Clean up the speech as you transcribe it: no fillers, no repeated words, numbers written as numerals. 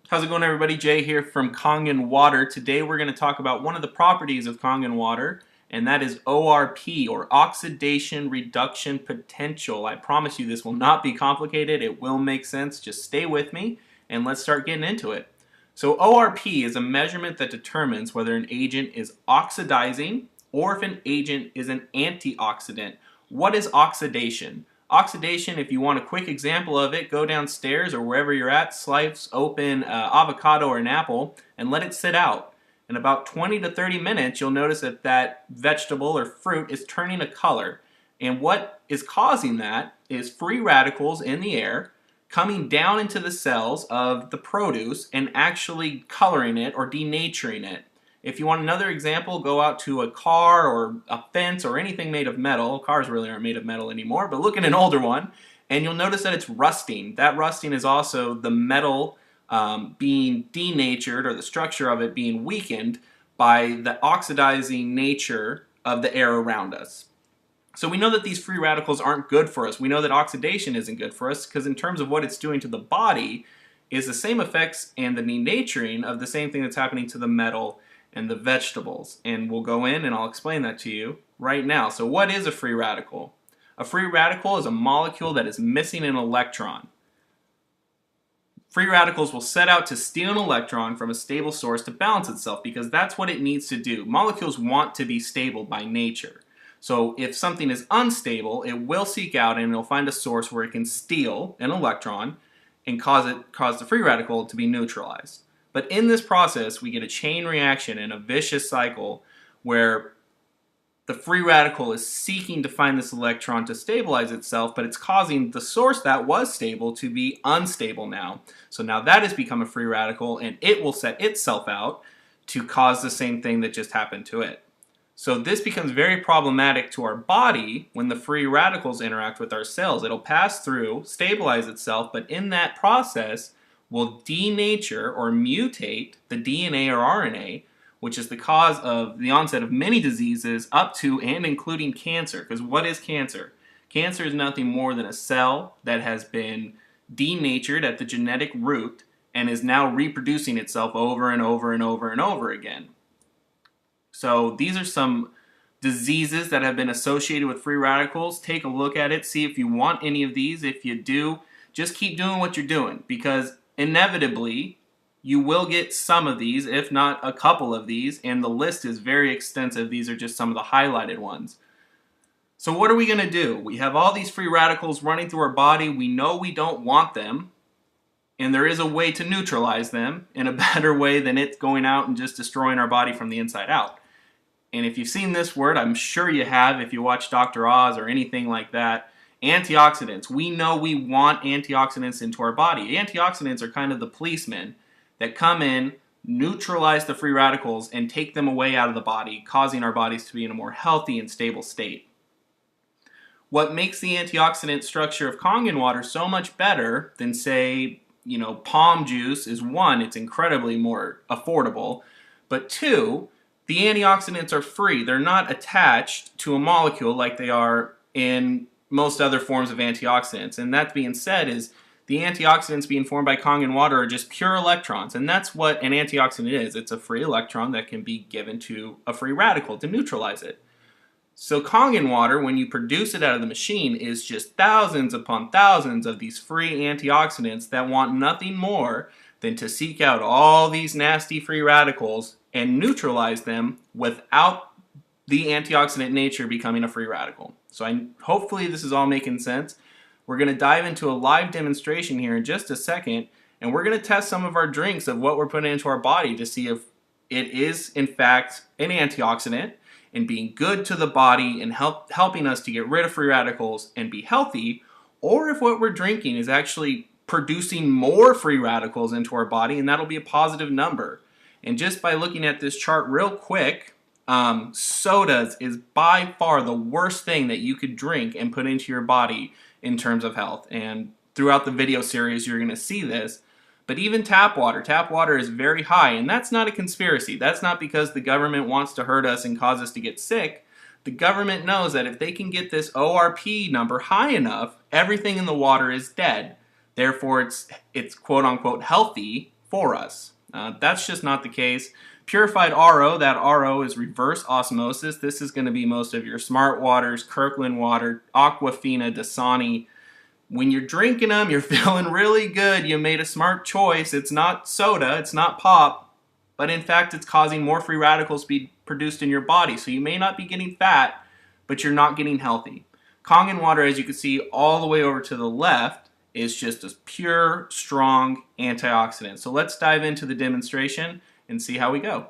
How's it going, everybody? Jay here from Kangen water. Today we're going to talk about one of the properties of Kangen water, and that is ORP, or Oxidation Reduction Potential. I promise you this will not be complicated. It will make sense. Just stay with me, and let's start getting into it. So ORP is a measurement that determines whether an agent is oxidizing or if an agent is an antioxidant. What is oxidation? Oxidation, if you want a quick example of it, go downstairs or wherever you're at, slice open avocado or an apple and let it sit out. In about 20 to 30 minutes, you'll notice that that vegetable or fruit is turning a color. And what is causing that is free radicals in the air coming down into the cells of the produce and actually coloring it or denaturing it. If you want another example, go out to a car or a fence or anything made of metal. Cars really aren't made of metal anymore, but look at an older one and you'll notice that it's rusting. That rusting is also the metal being denatured, or the structure of it being weakened by the oxidizing nature of the air around us. So we know that these free radicals aren't good for us. We know that oxidation isn't good for us because in terms of what it's doing to the body is the same effects and the denaturing of the same thing that's happening to the metal and the vegetables. And we'll go in and I'll explain that to you right now. So what is a free radical? A free radical is a molecule that is missing an electron. Free radicals will set out to steal an electron from a stable source to balance itself because that's what it needs to do. Molecules want to be stable by nature. So if something is unstable, it will seek out and it'll find a source where it can steal an electron and cause the free radical to be neutralized. But in this process, we get a chain reaction and a vicious cycle where the free radical is seeking to find this electron to stabilize itself, but it's causing the source that was stable to be unstable now. So now that has become a free radical and it will set itself out to cause the same thing that just happened to it. So this becomes very problematic to our body when the free radicals interact with our cells. It'll pass through, stabilize itself, but in that process, will denature or mutate the DNA or RNA, which is the cause of the onset of many diseases up to and including cancer. Because what is cancer? Cancer is nothing more than a cell that has been denatured at the genetic root and is now reproducing itself over and over and over and over again. So these are some diseases that have been associated with free radicals. Take a look at it, see if you want any of these. If you do, just keep doing what you're doing because inevitably, you will get some of these, if not a couple of these, and the list is very extensive. These are just some of the highlighted ones. So what are we going to do? We have all these free radicals running through our body. We know we don't want them, and there is a way to neutralize them in a better way than it going out and just destroying our body from the inside out. And if you've seen this word, I'm sure you have if you watch Dr. Oz or anything like that, antioxidants. We know we want antioxidants into our body. Antioxidants are kind of the policemen that come in, neutralize the free radicals, and take them away out of the body, causing our bodies to be in a more healthy and stable state. What makes the antioxidant structure of Kangen water so much better than, say, palm juice is one, it's incredibly more affordable, but two, the antioxidants are free. They're not attached to a molecule like they are in most other forms of antioxidants. And that being said is the antioxidants being formed by Kangen water are just pure electrons. And that's what an antioxidant is. It's a free electron that can be given to a free radical to neutralize it. So Kangen water, when you produce it out of the machine, is just thousands upon thousands of these free antioxidants that want nothing more than to seek out all these nasty free radicals and neutralize them without the antioxidant nature becoming a free radical. So hopefully this is all making sense. We're going to dive into a live demonstration here in just a second, and we're going to test some of our drinks of what we're putting into our body to see if it is in fact an antioxidant and being good to the body and helping us to get rid of free radicals and be healthy, or if what we're drinking is actually producing more free radicals into our body, and that'll be a positive number. And just by looking at this chart real quick, sodas is by far the worst thing that you could drink and put into your body in terms of health. And throughout the video series, you're going to see this. But even tap water is very high, and that's not a conspiracy. That's not because the government wants to hurt us and cause us to get sick. The government knows that if they can get this ORP number high enough, everything in the water is dead. Therefore, it's quote-unquote healthy for us. That's just not the case. Purified RO, that RO is reverse osmosis. This is going to be most of your Smart Waters, Kirkland water, Aquafina, Dasani. When you're drinking them, you're feeling really good. You made a smart choice. It's not soda, it's not pop, but in fact it's causing more free radicals to be produced in your body. So you may not be getting fat, but you're not getting healthy. Kangen water, as you can see all the way over to the left, is just a pure, strong antioxidant. So let's dive into the demonstration and see how we go.